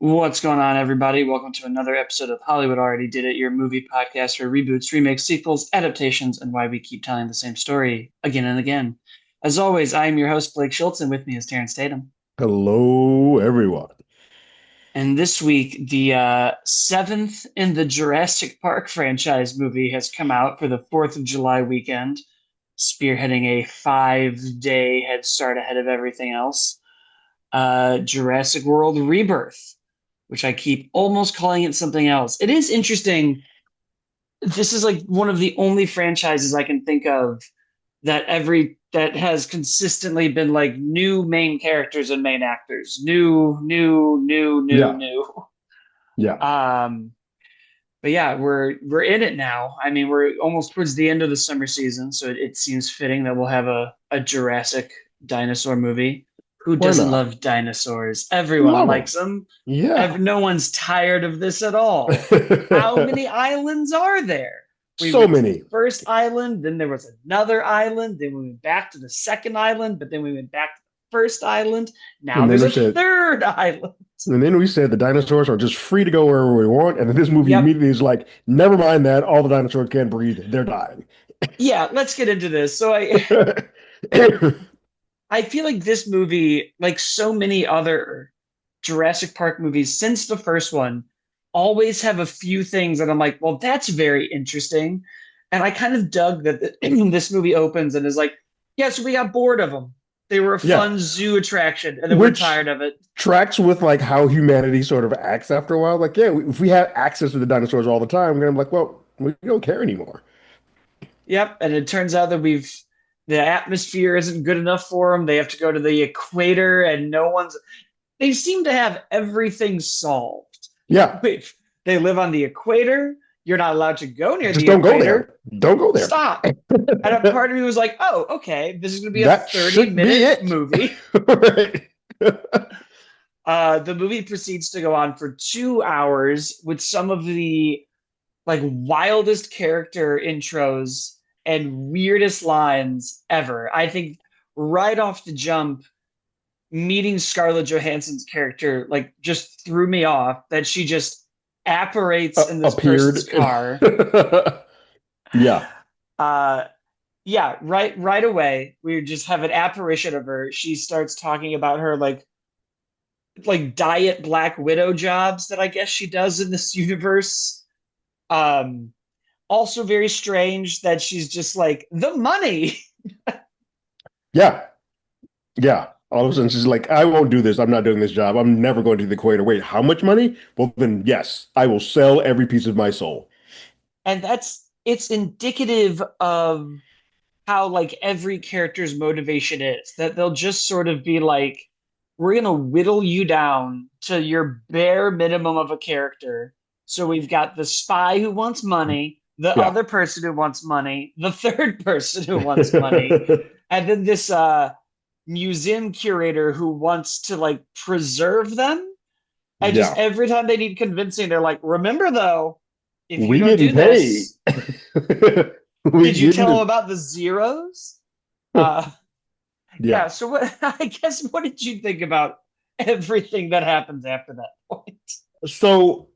What's going on, everybody? Welcome to another episode of Hollywood Already Did It, your movie podcast for reboots, remakes, sequels, adaptations, and why we keep telling the same story again and again. As always, I am your host, Blake Schultz, and with me is Terrence Tatum. Hello, everyone. And this week, the seventh in the Jurassic Park franchise movie has come out for the 4th of July weekend, spearheading a 5-day head start ahead of everything else. Jurassic World Rebirth, which I keep almost calling it something else. It is interesting. This is like one of the only franchises I can think of that has consistently been like new main characters and main actors. Yeah, New. yeah. Um, but yeah, we're in it now. I mean, we're almost towards the end of the summer season, so it seems fitting that we'll have a Jurassic dinosaur movie. Who Why doesn't not? love dinosaurs? Everyone Love likes them. them. Yeah. No one's tired of this at all. How many islands are there? We So went to the many. first island, then there was another island, then we went back to the second island, but then we went back to the first island. Now And then there's we a said, third island. and then we said the dinosaurs are just free to go wherever we want. And then this movie Yep. immediately is like, never mind that. All the dinosaurs can't breathe. They're dying. Yeah, let's get into this. I feel like this movie, like so many other Jurassic Park movies since the first one, always have a few things that I'm like, well, that's very interesting. And I kind of dug that this movie opens and is like, yeah, so we got bored of them. They were a Yeah. fun zoo attraction, and then we're Which tired of it. tracks with like how humanity sort of acts after a while. Like, yeah, if we have access to the dinosaurs all the time, we're gonna be like, well, we don't care anymore. Yep. And it turns out that the atmosphere isn't good enough for them. They have to go to the equator, and they seem to have everything solved. Yeah. Wait, they live on the equator. You're not allowed to go near Just the don't go equator. there. Don't go there. Stop. And a part of me was like, oh, okay, this is going to be a That 30 should be minute it. movie. Right. The movie proceeds to go on for 2 hours with some of the like wildest character intros and weirdest lines ever. I think right off the jump, meeting Scarlett Johansson's character like just threw me off that she just apparates in this person's Appeared. car. Yeah. Uh, yeah, right away we just have an apparition of her. She starts talking about her like diet Black Widow jobs that I guess she does in this universe. Um, Also very strange that she's just like the money. Yeah. Yeah. All of a sudden, she's like, I won't do this. I'm not doing this job. I'm never going to the equator. Wait, how much money? Well, then, yes, I will sell every piece of my soul. And it's indicative of how like every character's motivation is that they'll just sort of be like, we're gonna whittle you down to your bare minimum of a character. So we've got the spy who wants money, the Yeah. other person who wants money, the third person who wants money, and then this museum curator who wants to like preserve them. And just Yeah. every time they need convincing, they're like, remember though, if you We don't didn't do pay. this, We did you tell them didn't. about the zeros? Uh, yeah. Yeah. So what? I guess what did you think about everything that happens after that point? So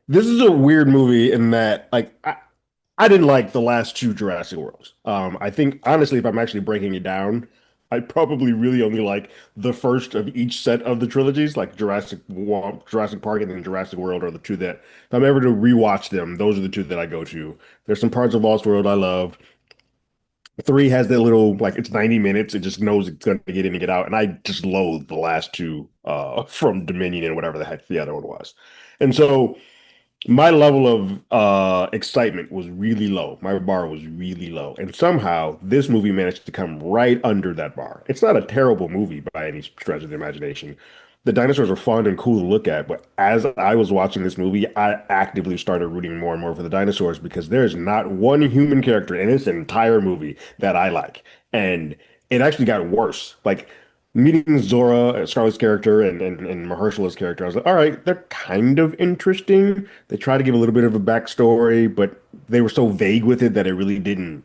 this is a weird movie in that, like, I didn't like the last two Jurassic Worlds. I think honestly, if I'm actually breaking it down, I probably really only like the first of each set of the trilogies, like Jurassic Park, and then Jurassic World are the two that, if I'm ever to rewatch them, those are the two that I go to. There's some parts of Lost World I love. Three has that little like it's 90 minutes. It just knows it's going to get in and get out, and I just loathe the last two from Dominion and whatever the heck the other one was. And so my level of excitement was really low. My bar was really low. And somehow this movie managed to come right under that bar. It's not a terrible movie by any stretch of the imagination. The dinosaurs are fun and cool to look at, but as I was watching this movie, I actively started rooting more and more for the dinosaurs because there's not one human character in this entire movie that I like. And it actually got worse. Like meeting Zora, Scarlett's character, and Mahershala's character, I was like, all right, they're kind of interesting. They try to give a little bit of a backstory, but they were so vague with it that it really didn't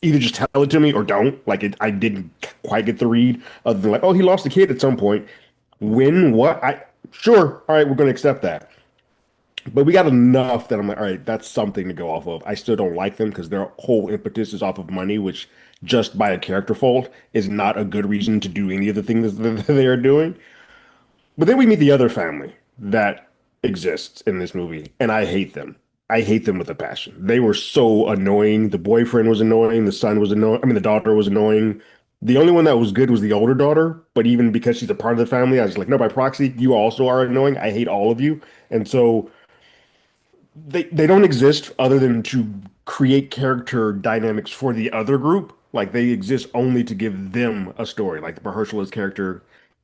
either just tell it to me or don't. Like I didn't quite get the read other than like, oh, he lost a kid at some point. When, what? Sure, all right, we're going to accept that. But we got enough that I'm like, all right, that's something to go off of. I still don't like them because their whole impetus is off of money, which just by a character fault is not a good reason to do any of the things that they are doing. But then we meet the other family that exists in this movie, and I hate them. I hate them with a passion. They were so annoying. The boyfriend was annoying. The son was annoying. I mean, the daughter was annoying. The only one that was good was the older daughter, but even because she's a part of the family, I was like, no, by proxy, you also are annoying. I hate all of you. And so they don't exist other than to create character dynamics for the other group. Like they exist only to give them a story. Like Mahershala's character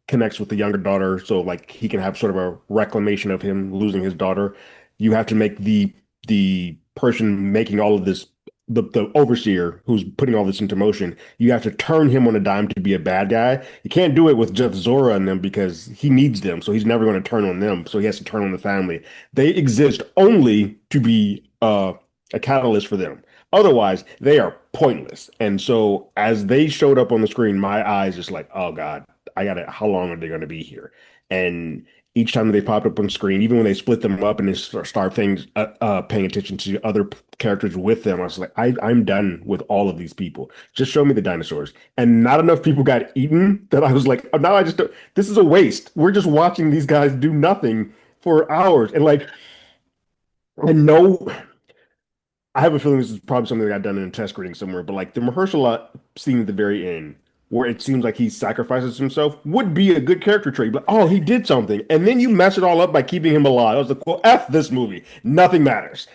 connects with the younger daughter, so like he can have sort of a reclamation of him losing his daughter. You have to make the person making all of this the overseer who's putting all this into motion, you have to turn him on a dime to be a bad guy. You can't do it with just Zora and them because he needs them, so he's never going to turn on them. So he has to turn on the family. They exist only to be a catalyst for them. Otherwise, they are pointless. And so as they showed up on the screen, my eyes just like, oh God, I got it. How long are they going to be here? And each time they popped up on screen, even when they split them up and they start paying attention to other characters with them, I was like, I'm done with all of these people. Just show me the dinosaurs. And not enough people got eaten that I was like, oh, now I just don't, this is a waste. We're just watching these guys do nothing for hours. And like, I know I have a feeling this is probably something that got done in a test screening somewhere, but like the Mahershala scene at the very end, where it seems like he sacrifices himself, would be a good character trait. But oh, he did something, and then you mess it all up by keeping him alive. I was like, well, F this movie. Nothing matters.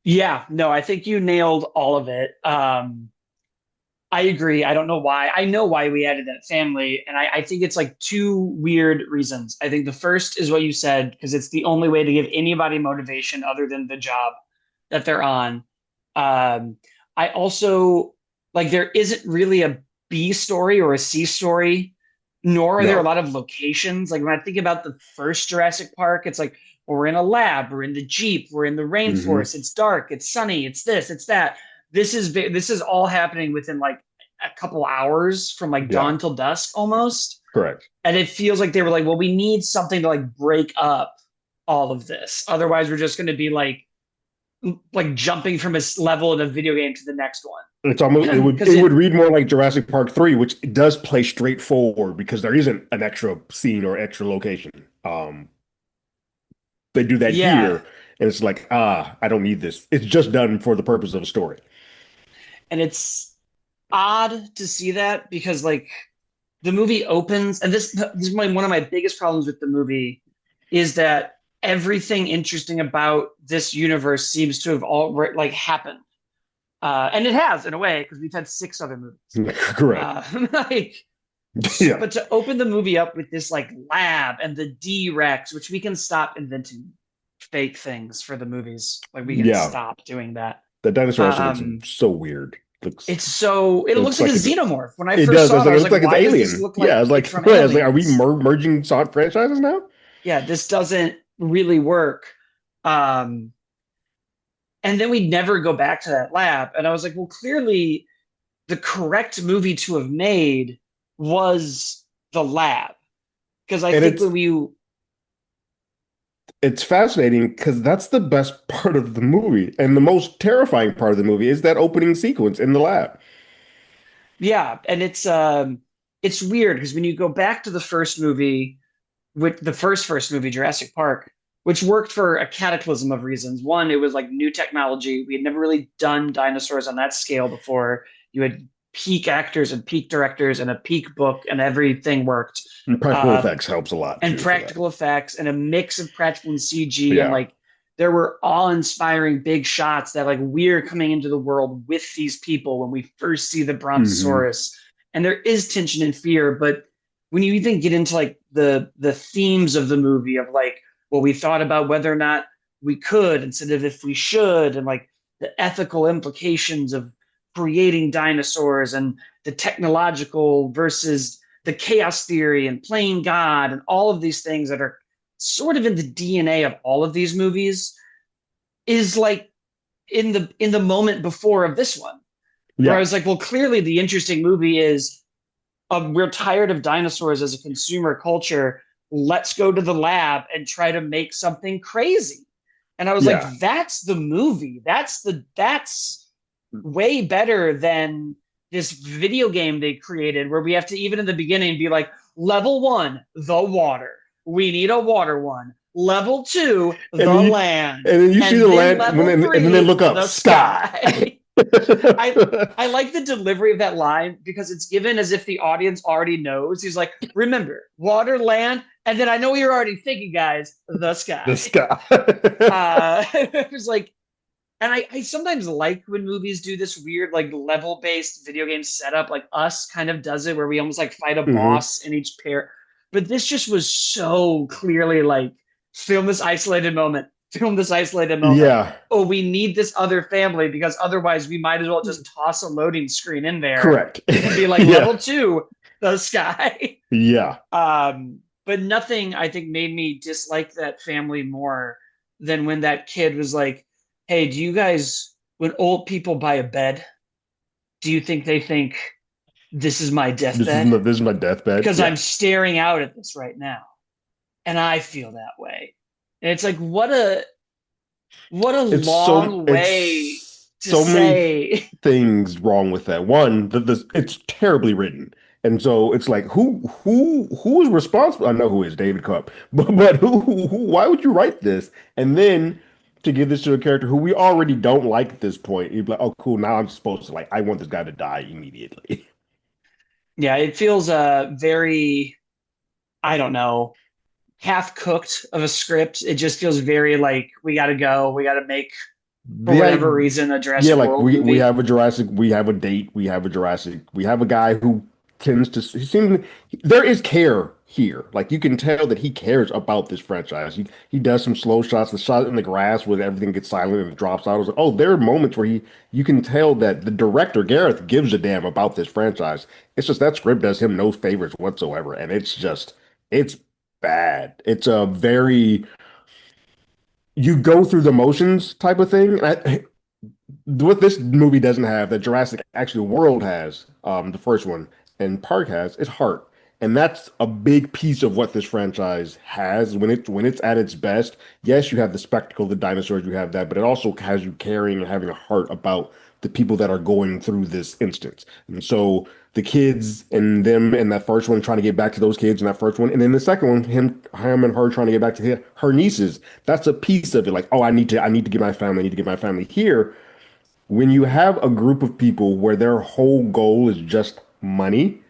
Yeah, no, I think you nailed all of it. I agree. I don't know why. I know why we added that family, and I think it's like two weird reasons. I think the first is what you said, because it's the only way to give anybody motivation other than the job that they're on. Um, I also like there isn't really a B story or a C story, nor are there a No. lot of locations. Like when I think about the first Jurassic Park, it's like well, we're in a lab, we're in the Jeep, we're in the Hmm. rainforest, it's dark, it's sunny, it's this, it's that. This is all happening within like a couple hours from like Yeah, dawn till dusk almost. correct. And it feels like they were like, well, we need something to like break up all of this. Otherwise, we're just going to be like jumping from a level in a video game to the next It's almost one. it Because would read more like Jurassic Park 3, which does play straightforward because there isn't an extra scene or extra location. They do that yeah, here, and it's like, I don't need this. It's just done for the purpose of a story. and it's odd to see that because like the movie opens, and this is one of my biggest problems with the movie is that everything interesting about this universe seems to have all like happened, and it has in a way because we've had six other movies. Correct. Like, Yeah. but to open the movie up with this like lab and the D-Rex, which we can stop inventing fake things for the movies, like we can Yeah. stop doing that. The dinosaur actually looks Um, so weird. Looks it it looks looks like a like it's xenomorph. When I it first does. I saw was it, I like, it was looks like, like it's why does this Alien. look Yeah, I like was it's like, from I was like, are we Aliens? merging franchises now? Yeah, this doesn't really work. Um, and then we never go back to that lab. And I was like, well, clearly the correct movie to have made was the lab. Because I And think when we, it's fascinating because that's the best part of the movie. And the most terrifying part of the movie is that opening sequence in the lab. yeah, and it's weird because when you go back to the first movie, with the first movie, Jurassic Park, which worked for a cataclysm of reasons. One, it was like new technology. We had never really done dinosaurs on that scale before. You had peak actors and peak directors and a peak book, and everything worked. And practical Uh, effects helps a lot and too for that. practical effects and a mix of practical and CG. And Yeah. like there were awe-inspiring big shots that like we're coming into the world with these people when we first see the Hmm. Brontosaurus. And there is tension and fear, but when you even get into like the themes of the movie of like, well, we thought about whether or not we could instead of if we should, and like the ethical implications of creating dinosaurs and the technological versus the chaos theory and playing God and all of these things that are sort of in the DNA of all of these movies is like in the moment before of this one, where I Yeah. was like, well, clearly the interesting movie is we're tired of dinosaurs as a consumer culture. let's go to the lab and try to make something crazy. And I was like, Yeah. that's the movie. That's way better than this video game they created where we have to, even in the beginning, be like, level one, the water. We need a water one. Level two, And the then land. you see And the then land level and then they three, look up the sky. sky. I I like the delivery of that line because it's given as if the audience already knows. He's like, remember, water, land, and then I know you're already thinking, guys, the The sky. sky. It was like, and I sometimes like when movies do this weird like level based video game setup, like Us kind of does it, where we almost like fight a Hmm. boss in each pair. But this just was so clearly like film this isolated moment, film this isolated moment. Yeah, Oh, we need this other family because otherwise we might as well just toss a loading screen in there correct. and be like Yeah, level two, the sky. yeah. But nothing I think made me dislike that family more than when that kid was like, "Hey, do you guys, when old people buy a bed, do you think they think this is my deathbed? This is my deathbed. Because I'm Yeah, staring out at this right now, and I feel that way." And it's like, what a long way it's to so many say. things wrong with that. One, it's terribly written, and so it's like who is responsible? I know who is David Cup, but who why would you write this? And then to give this to a character who we already don't like at this point, you'd be like, oh, cool. Now I'm supposed to like I want this guy to die immediately. Yeah, it feels very, I don't know, half cooked of a script. It just feels very like we got to go, we got to make for Yeah, whatever reason a yeah, Jurassic like World we movie. have a Jurassic, we have a date, we have a Jurassic, we have a guy who tends to he seems there is care here. Like you can tell that he cares about this franchise. He does some slow shots, the shot in the grass where everything gets silent and it drops out. I was like, oh, there are moments where he you can tell that the director Gareth gives a damn about this franchise. It's just that script does him no favors whatsoever, and it's bad. It's a very you go through the motions type of thing. What this movie doesn't have that Jurassic actually World has, the first one, and Park has, is heart. And that's a big piece of what this franchise has when it's at its best. Yes, you have the spectacle, the dinosaurs, you have that, but it also has you caring and having a heart about the people that are going through this instance. And so the kids and them in that first one trying to get back to those kids in that first one, and then the second one, him and her trying to get back to her nieces. That's a piece of it. Like, oh, I need to get my family, I need to get my family here when you have a group of people where their whole goal is just money,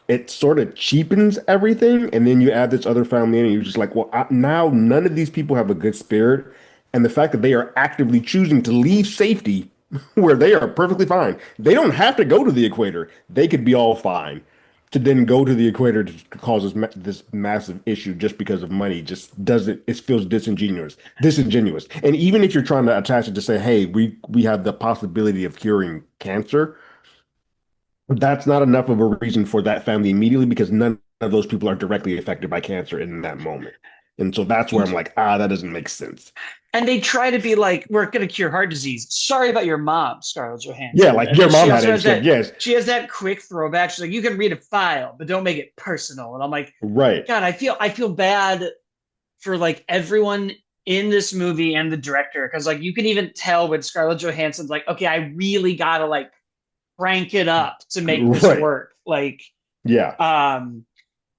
it sort of cheapens everything. And then you add this other family in, and you're just like, well, now none of these people have a good spirit. And the fact that they are actively choosing to leave safety where they are perfectly fine. They don't have to go to the equator. They could be all fine. To then go to the equator to cause this massive issue just because of money just doesn't it feels disingenuous. And even if you're trying to attach it to say, hey, we have the possibility of curing cancer, that's not enough of a reason for that family immediately because none of those people are directly affected by cancer in that moment. And so that's where I'm like, that doesn't make sense. And they try to be like, we're going to cure heart disease. Sorry about your mom, Scarlett Yeah, Johansson. like And your then she mom had also it. has It's like, that, yes, she has that quick throwback. She's like, you can read a file, but don't make it personal. And I'm like, right. God, I feel bad for like everyone in this movie and the director. Cause like you can even tell when Scarlett Johansson's like, okay, I really gotta like crank it up to make this Right. work. Like, Yeah. um,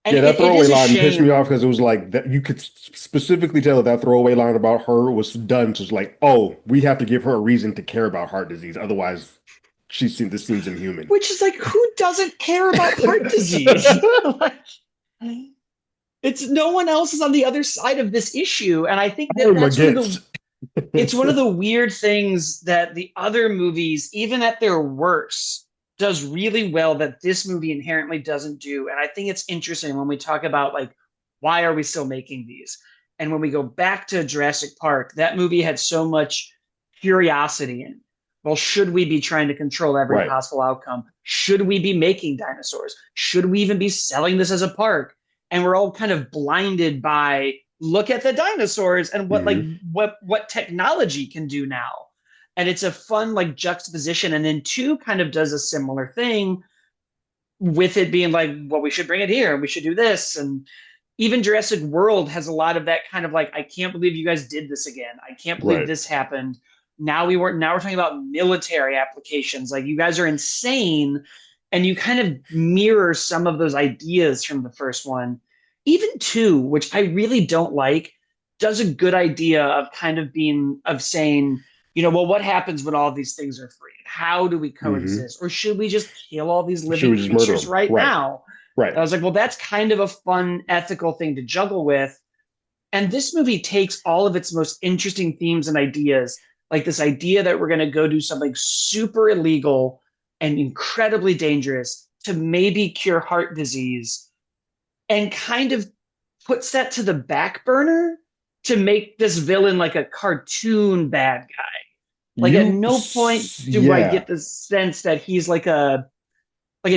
and Yeah, that it throwaway is a line pissed me off shame. because it was like that you could specifically tell that that throwaway line about her was done to like, oh, we have to give her a reason to care about heart disease. Otherwise, this seems inhuman. Which is like, who doesn't care about heart disease? Like, it's no one else is on the other side of this issue, and I think that I'm that's one of the against. it's one of the weird things that the other movies, even at their worst, does really well that this movie inherently doesn't do. And I think it's interesting when we talk about like why are we still making these? And when we go back to Jurassic Park, that movie had so much curiosity in. Well, should we be trying to control every Right. possible outcome? Should we be making dinosaurs? Should we even be selling this as a park? And we're all kind of blinded by look at the dinosaurs and what like Hmm. what technology can do now. And it's a fun like juxtaposition. And then two kind of does a similar thing with it being like, well, we should bring it here and we should do this. And even Jurassic World has a lot of that kind of like, I can't believe you guys did this again. I can't believe Right. this happened. Now we're talking about military applications. Like you guys are insane, and you kind of mirror some of those ideas from the first one. Even two, which I really don't like, does a good idea of kind of being of saying, well, what happens when all these things are free? How do we Hmm. coexist? Or should we just kill all these Should living we just murder creatures him? right Right. now? And Right. I was like, well, that's kind of a fun ethical thing to juggle with. And this movie takes all of its most interesting themes and ideas, like this idea that we're going to go do something super illegal and incredibly dangerous to maybe cure heart disease, and kind of puts that to the back burner to make this villain like a cartoon bad guy. Like at no point do I Yeah. get the sense that he's like a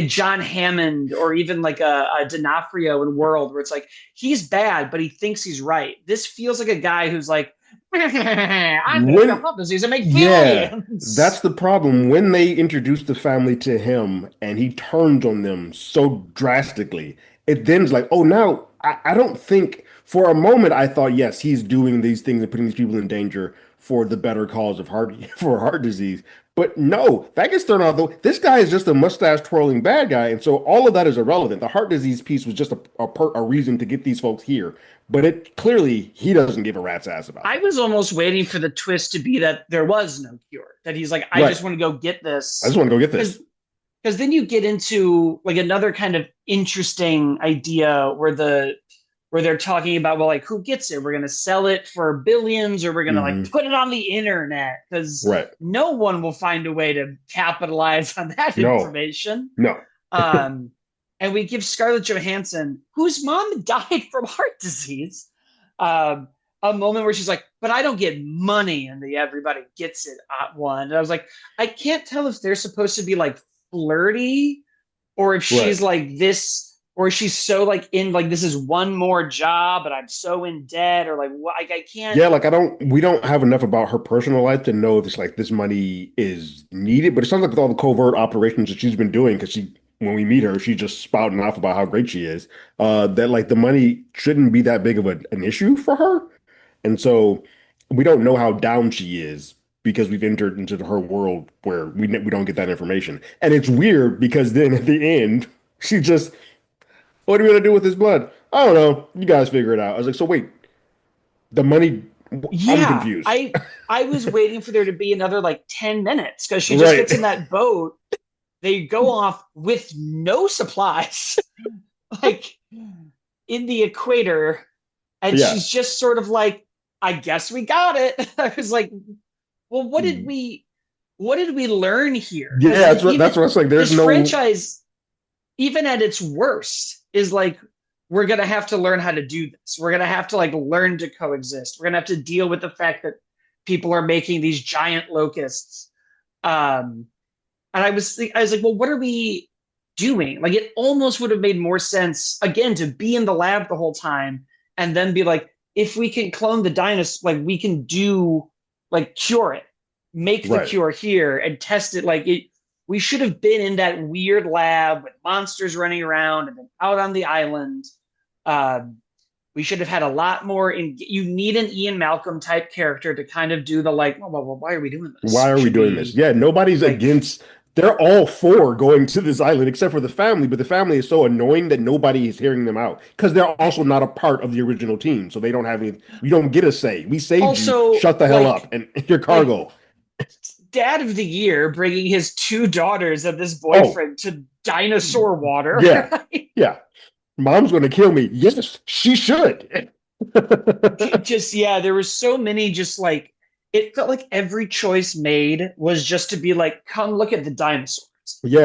John Hammond or even like a D'Onofrio in World, where it's like he's bad, but he thinks he's right. This feels like a guy who's like, I'm gonna cure When, heart disease and make yeah, that's billions. the problem. When they introduce the family to him and he turns on them so drastically, it then's like, oh, now I don't think for a moment I thought, yes, he's doing these things and putting these people in danger for the better cause of heart for heart disease. But no, that gets thrown out though. This guy is just a mustache twirling bad guy, and so all of that is irrelevant. The heart disease piece was just a reason to get these folks here, but it clearly he doesn't give a rat's ass about I that. was almost waiting for the twist to be that there was no cure. That he's like, I Right. just want to go get I just this. want to go get Because this. then you get into like another kind of interesting idea where they're talking about, well, like who gets it? We're gonna sell it for billions, or we're gonna like Hmm. put it on the internet because Right. no one will find a way to capitalize on that No. information. No. Um, and we give Scarlett Johansson, whose mom died from heart disease, um, a moment where she's like, "But I don't get money," and the everybody gets it at one. And I was like, I can't tell if they're supposed to be like flirty or if Right. she's like this, or she's so like in like this is one more job, and I'm so in debt, or like what? Like I can't. Yeah, like we don't have enough about her personal life to know if it's like this money is needed, but it sounds like with all the covert operations that she's been doing, because when we meet her, she's just spouting off about how great she is, that like the money shouldn't be that big of an issue for her. And so we don't know how down she is because we've entered into her world where we don't get that information. And it's weird because then at the end, she just, what are we gonna do with this blood? I don't know. You guys figure it out. I was like, so wait, the money, I'm Yeah, confused. I was waiting for there to be another like 10 minutes because she just Right. gets in that boat. They go off with no supplies, like in the equator, and Yeah. she's just sort of like, I guess we got it. I was like, well, what did we learn here? Yeah, Because that's what I was like. There's this no franchise, even at its worst, is like, we're gonna have to learn how to do this. We're gonna have to like learn to coexist. We're gonna have to deal with the fact that people are making these giant locusts. Um, and I was like, well, what are we doing? Like, it almost would have made more sense again to be in the lab the whole time and then be like, if we can clone the dinosaur, like we can do like cure it, make the right. cure here and test it. Like it, we should have been in that weird lab with monsters running around and then out on the island. Um, we should have had a lot more. You need an Ian Malcolm type character to kind of do the like, well, why are we doing Why this? are we Should doing this? we Yeah, nobody's like against. They're all for going to this island except for the family, but the family is so annoying that nobody is hearing them out because they're also not a part of the original team, so they don't have any. We don't get a say. We saved you. also Shut the hell up and your like cargo. dad of the year bringing his two daughters and this Oh, boyfriend to dinosaur water? yeah, yeah. Mom's going to kill me. Yes, she should. Just yeah, there were so many just like it felt like every choice made was just to be like, come look at the dinosaurs.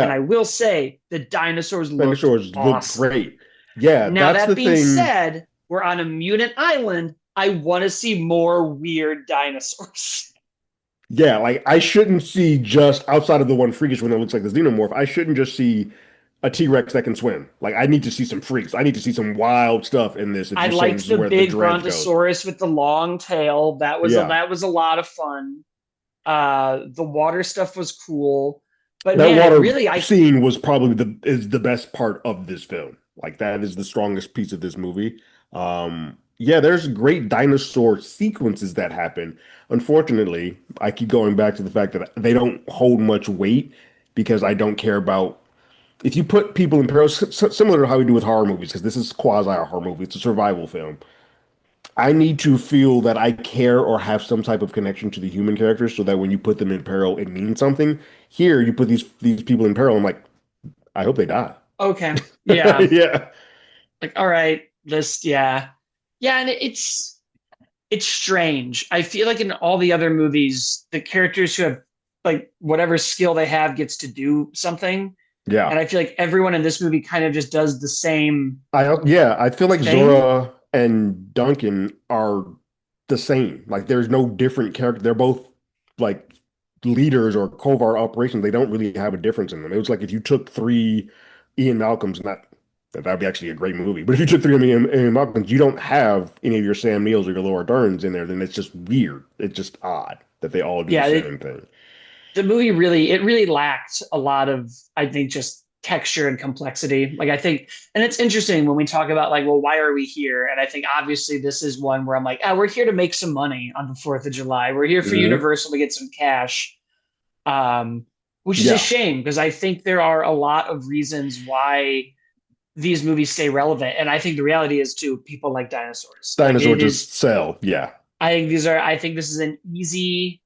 And Yeah, I will say the dinosaurs looked dinosaurs look awesome. great. Yeah, Now that's that the being thing. said, we're on a mutant island. I want to see more weird dinosaurs. Yeah, like I shouldn't see just outside of the one freakish one that looks like the xenomorph. I shouldn't just see a T-Rex that can swim. Like I need to see some freaks. I need to see some wild stuff in this if I you're saying this liked is the where the big Durant goes. brontosaurus with the long tail. Yeah. That was a lot of fun. The water stuff was cool, but That man, it water really I scene was probably the best part of this film. Like that is the strongest piece of this movie. Yeah, there's great dinosaur sequences that happen. Unfortunately, I keep going back to the fact that they don't hold much weight because I don't care about if you put people in peril, similar to how we do with horror movies, because this is quasi a horror movie, it's a survival film. I need to feel that I care or have some type of connection to the human characters so that when you put them in peril, it means something. Here, you put these people in peril, I'm like, I hope they die. Okay. Yeah. Yeah. Like, all right, this, yeah. Yeah, and it's strange. I feel like in all the other movies, the characters who have like whatever skill they have gets to do something. Yeah. And I feel like everyone in this movie kind of just does the same I feel like thing. Zora and Duncan are the same. Like there's no different character. They're both like leaders or covert operations. They don't really have a difference in them. It was like if you took three Ian Malcolms, not that'd be actually a great movie. But if you took three Ian Malcolms, you don't have any of your Sam Neil's or your Laura Derns in there, then it's just weird. It's just odd that they all do the Yeah, same thing. the movie really lacked a lot of, I think, just texture and complexity. Like I think, and it's interesting when we talk about like, well, why are we here? And I think obviously this is one where I'm like, we're here to make some money on the 4th of July. We're here for Hmm. Universal to get some cash. Um, which is a Yeah. shame because I think there are a lot of reasons why these movies stay relevant. And I think the reality is too, people like dinosaurs. Like Dinosaur it is, just sell. Yeah. I think this is an easy,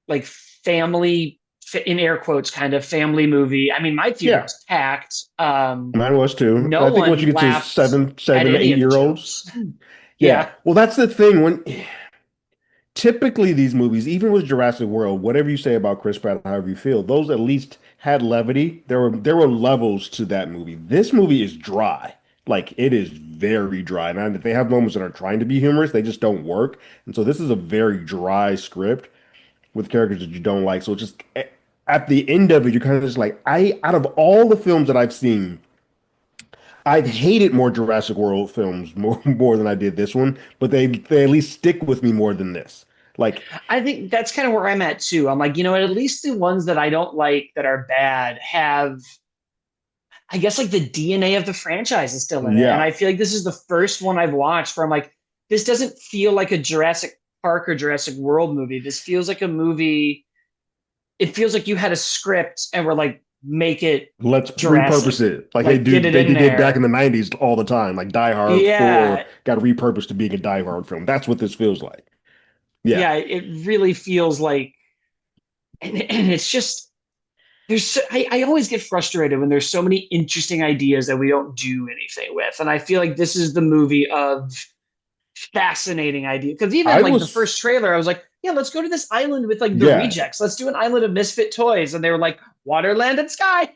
like family, in air quotes, kind of family movie. I mean, my theater Yeah. was packed. Mine was too. No I think once you one get to laughed at seven, any of the 8 year olds, jokes. yeah. Yeah. Well, that's the thing. When typically these movies, even with Jurassic World, whatever you say about Chris Pratt, however you feel, those at least had levity. There were levels to that movie. This movie is dry. Like it is very dry. And if they have moments that are trying to be humorous, they just don't work. And so this is a very dry script with characters that you don't like. So it's just at the end of it, you're kind of just like, out of all the films that I've seen, I've hated more Jurassic World films more than I did this one, but they at least stick with me more than this. Like, I think that's kind of where I'm at too. I'm like, you know what? At least the ones that I don't like that are bad have, I guess, like the DNA of the franchise is still in it. And yeah, I feel like this is the first one I've watched where I'm like, this doesn't feel like a Jurassic Park or Jurassic World movie. This feels like a movie. It feels like you had a script and were like, make it let's Jurassic, repurpose it like like get it they in did back in there. the 90s all the time. Like Die Hard 4 Yeah, got repurposed to being a Die Hard film. That's what this feels like. Yeah. yeah. It really feels like, and it's just there's. I always get frustrated when there's so many interesting ideas that we don't do anything with, and I feel like this is the movie of fascinating idea because even I like the was first trailer, I was like, yeah, let's go to this island with like the yeah. rejects. Let's do an island of misfit toys, and they were like, water, land, and sky.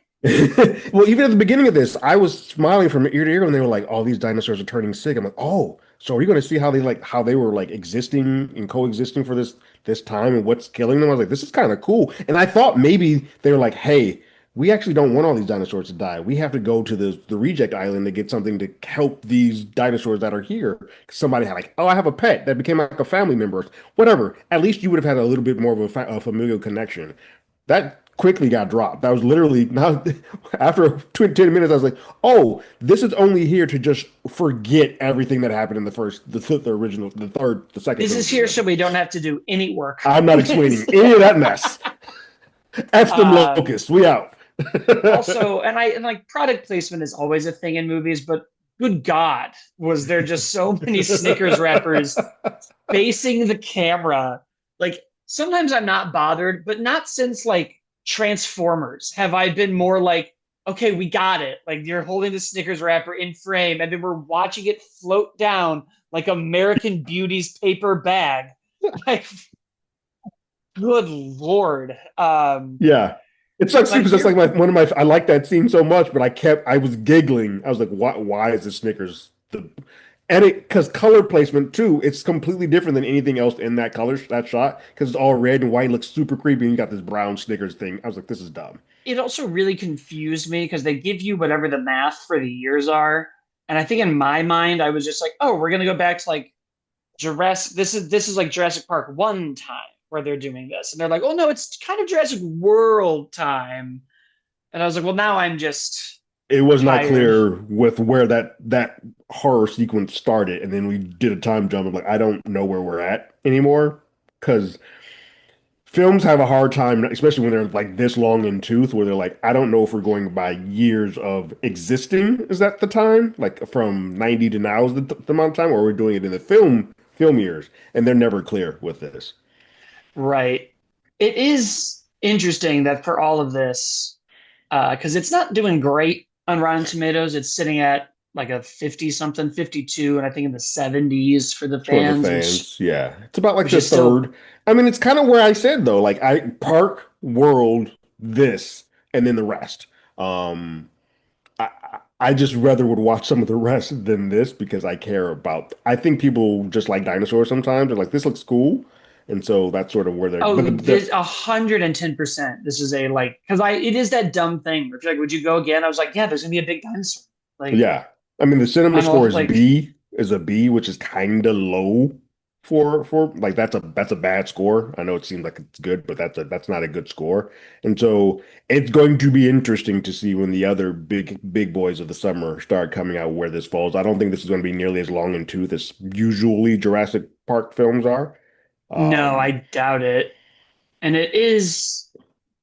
Well, even at the beginning of this, I was smiling from ear to ear when they were like, "All these dinosaurs are turning sick." I'm like, "Oh, so are you going to see how they were like existing and coexisting for this time and what's killing them?" I was like, "This is kind of cool." And I thought maybe they were like, "Hey, we actually don't want all these dinosaurs to die. We have to go to the reject island to get something to help these dinosaurs that are here." Somebody had like, "Oh, I have a pet that became like a family member." Whatever. At least you would have had a little bit more of a familial connection. That quickly got dropped. That was literally now after 10 minutes, I was like, oh, this is only here to just forget everything that happened in the original, the second This film is here so together. we don't have to do any work I'm not on this. explaining any of that mess. F them um, locusts. We out. Also, and like product placement is always a thing in movies, but good God, was there just so many Snickers wrappers facing the camera? Like sometimes I'm not bothered, but not since like Transformers have I been more like, okay, we got it. Like you're holding the Snickers wrapper in frame, and then we're watching it float down like American Beauty's paper bag. Like, good Lord. Yeah. It sucks too Like because that's like here, I like that scene so much, but I was giggling. I was like, why is the Snickers and it because color placement too, it's completely different than anything else in that shot because it's all red and white, looks super creepy, and you got this brown Snickers thing. I was like, this is dumb. it also really confused me because they give you whatever the math for the years are. And I think in my mind, I was just like, oh, we're gonna go back to like Jurassic. This is like Jurassic Park one time where they're doing this, and they're like, oh no, it's kind of Jurassic World time. And I was like, well, now I'm just It was not tired. clear with where that horror sequence started, and then we did a time jump. I'm like, I don't know where we're at anymore because films have a hard time, especially when they're like this long in tooth, where they're like, I don't know if we're going by years of existing. Is that the time? Like from 90 to now is the amount of time, or we're doing it in the film years, and they're never clear with this. Right. It is interesting that for all of this, because it's not doing great on Rotten Tomatoes. It's sitting at like a 50 something, 52, and I think in the 70s for the For the fans, fans, yeah. It's about like which the is still third. I mean, it's kind of where I said though, like I Park, World, this, and then the rest. Um, I just rather would watch some of the rest than this because I care about. I think people just like dinosaurs sometimes. They're like, this looks cool, and so that's sort of where they're. oh, But this 110%. This is a like because I it is that dumb thing where if you're like, would you go again? I was like, yeah, there's gonna be a big dinosaur. Like yeah, I mean the cinema I'm all score like is a B, which is kind of low for like that's a bad score. I know it seems like it's good, but that's not a good score. And so it's going to be interesting to see when the other big boys of the summer start coming out where this falls. I don't think this is going to be nearly as long in tooth as usually Jurassic Park films are. no, Um, I doubt it. And it is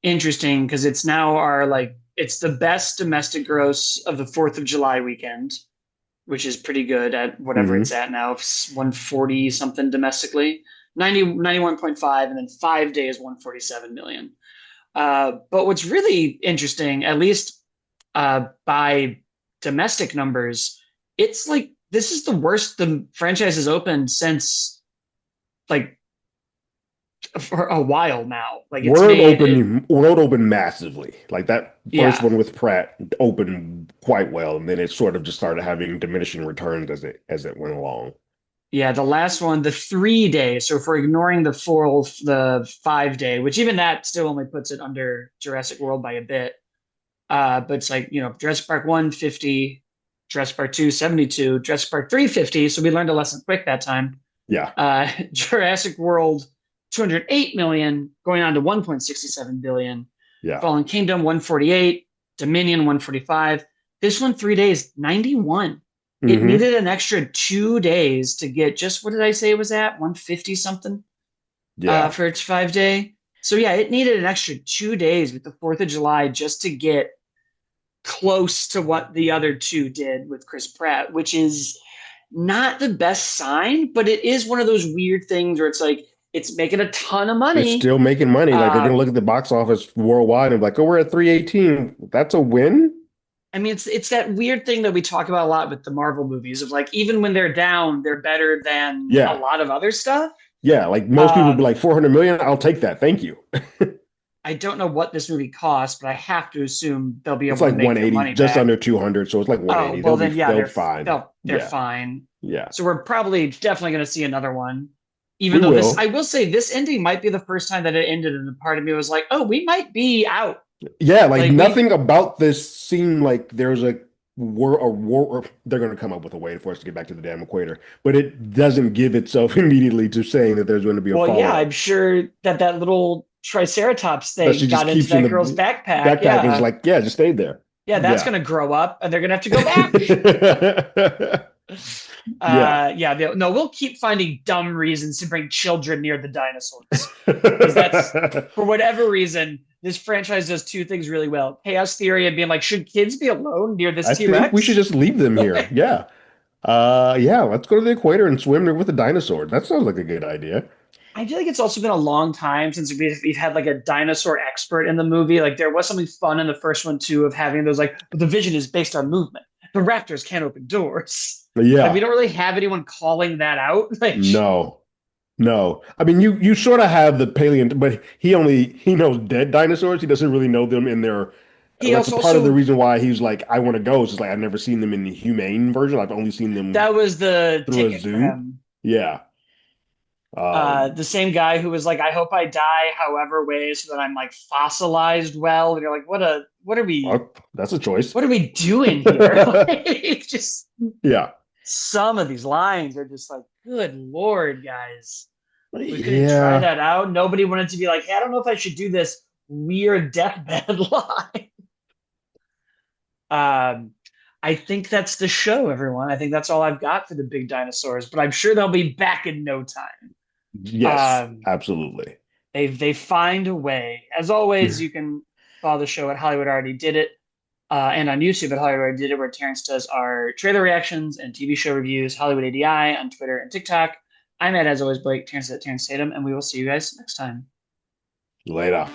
interesting because it's now our like it's the best domestic gross of the 4th of July weekend, which is pretty good at whatever it's mhm. at now, 140 something domestically, 91.5, and then 5 days, 147 million. But what's really interesting, at least by domestic numbers, it's like this is the worst the franchise has opened since like for a while now. Like it's made it, World opened massively. Like that first yeah. one with Pratt opened quite well, and then it sort of just started having diminishing returns as it went along. Yeah, the last one, the 3 days. So if we're ignoring the 5 day, which even that still only puts it under Jurassic World by a bit. But it's like, Jurassic Park 1, 50, Jurassic Park 2, 72, Jurassic Park 3, 50. So we learned a lesson quick that time. Yeah, Jurassic World, 208 million, going on to 1.67 billion. yeah. Fallen Kingdom, 148, Dominion, 145. This one, 3 days, 91. It Hmm. needed an extra 2 days to get just what did I say it was at? 150 something Yeah. for its 5 day. So yeah, it needed an extra 2 days with the 4th of July just to get close to what the other two did with Chris Pratt, which is not the best sign, but it is one of those weird things where it's like it's making a ton of It's money. still making money. Like they're Uh, gonna look at the box office worldwide and be like, oh, we're at 318. That's a win? I mean, it's that weird thing that we talk about a lot with the Marvel movies of like even when they're down, they're better than a Yeah. lot of other stuff. Yeah. Like most people would be Um, like 400 million. I'll take that. Thank you. I don't know what this movie costs, but I have to assume they'll be It's able to like make their 180, money just back. under 200. So it's like Oh, 180. well then yeah, They'll they're fine. they're Yeah. fine. Yeah. So we're probably definitely going to see another one. We Even though this, I will. will say, this ending might be the first time that it ended, and a part of me was like, "Oh, we might be out." Yeah, like Like we, nothing about this seemed like there's a war, or they're going to come up with a way for us to get back to the damn equator, but it doesn't give itself immediately to saying that there's going to be a well, yeah, I'm follow-up. sure that that little Triceratops That thing she just got into keeps in that girl's the backpack. backpack and is Yeah, like, yeah, just stay there. yeah, that's Yeah. going to grow up, and they're going to have to go back. Yeah. Yeah, no, we'll keep finding dumb reasons to bring children near the dinosaurs because that's for whatever reason this franchise does two things really well: chaos theory and being like, should kids be alone near this I think we should T-Rex? just leave them here. Yeah. Yeah, let's go to the equator and swim there with a dinosaur. That sounds like a good idea. I feel like it's also been a long time since we've had like a dinosaur expert in the movie. Like there was something fun in the first one too of having those like the vision is based on movement. The raptors can't open doors. Like we Yeah. don't really have anyone calling that out. Like No. No. I mean you sort of have the paleo, but he knows dead dinosaurs. He doesn't really know them in their he that's a part of the also reason why he's like, I want to go. It's just like I've never seen them in the humane version. I've only seen them that was the through a ticket for zoo. him. Yeah. The Um, same guy who was like, I hope I die however way so that I'm like fossilized well. And you're like, that's a choice. what are we doing here? Like, just Yeah. some of these lines are just like, good Lord, guys. We couldn't try Yeah. that out. Nobody wanted to be like, hey, I don't know if I should do this weird deathbed line. Um, I think that's the show, everyone. I think that's all I've got for the big dinosaurs, but I'm sure they'll be back in no time. Yes, Um, absolutely. they find a way. As always, you can follow the show at Hollywood Already Did It, and on YouTube at Hollywood Already Did It, where Terrence does our trailer reactions and TV show reviews. Hollywood ADI on Twitter and TikTok. I'm at, as always, Blake. Terrence at Terrence Tatum, and we will see you guys next time. Later.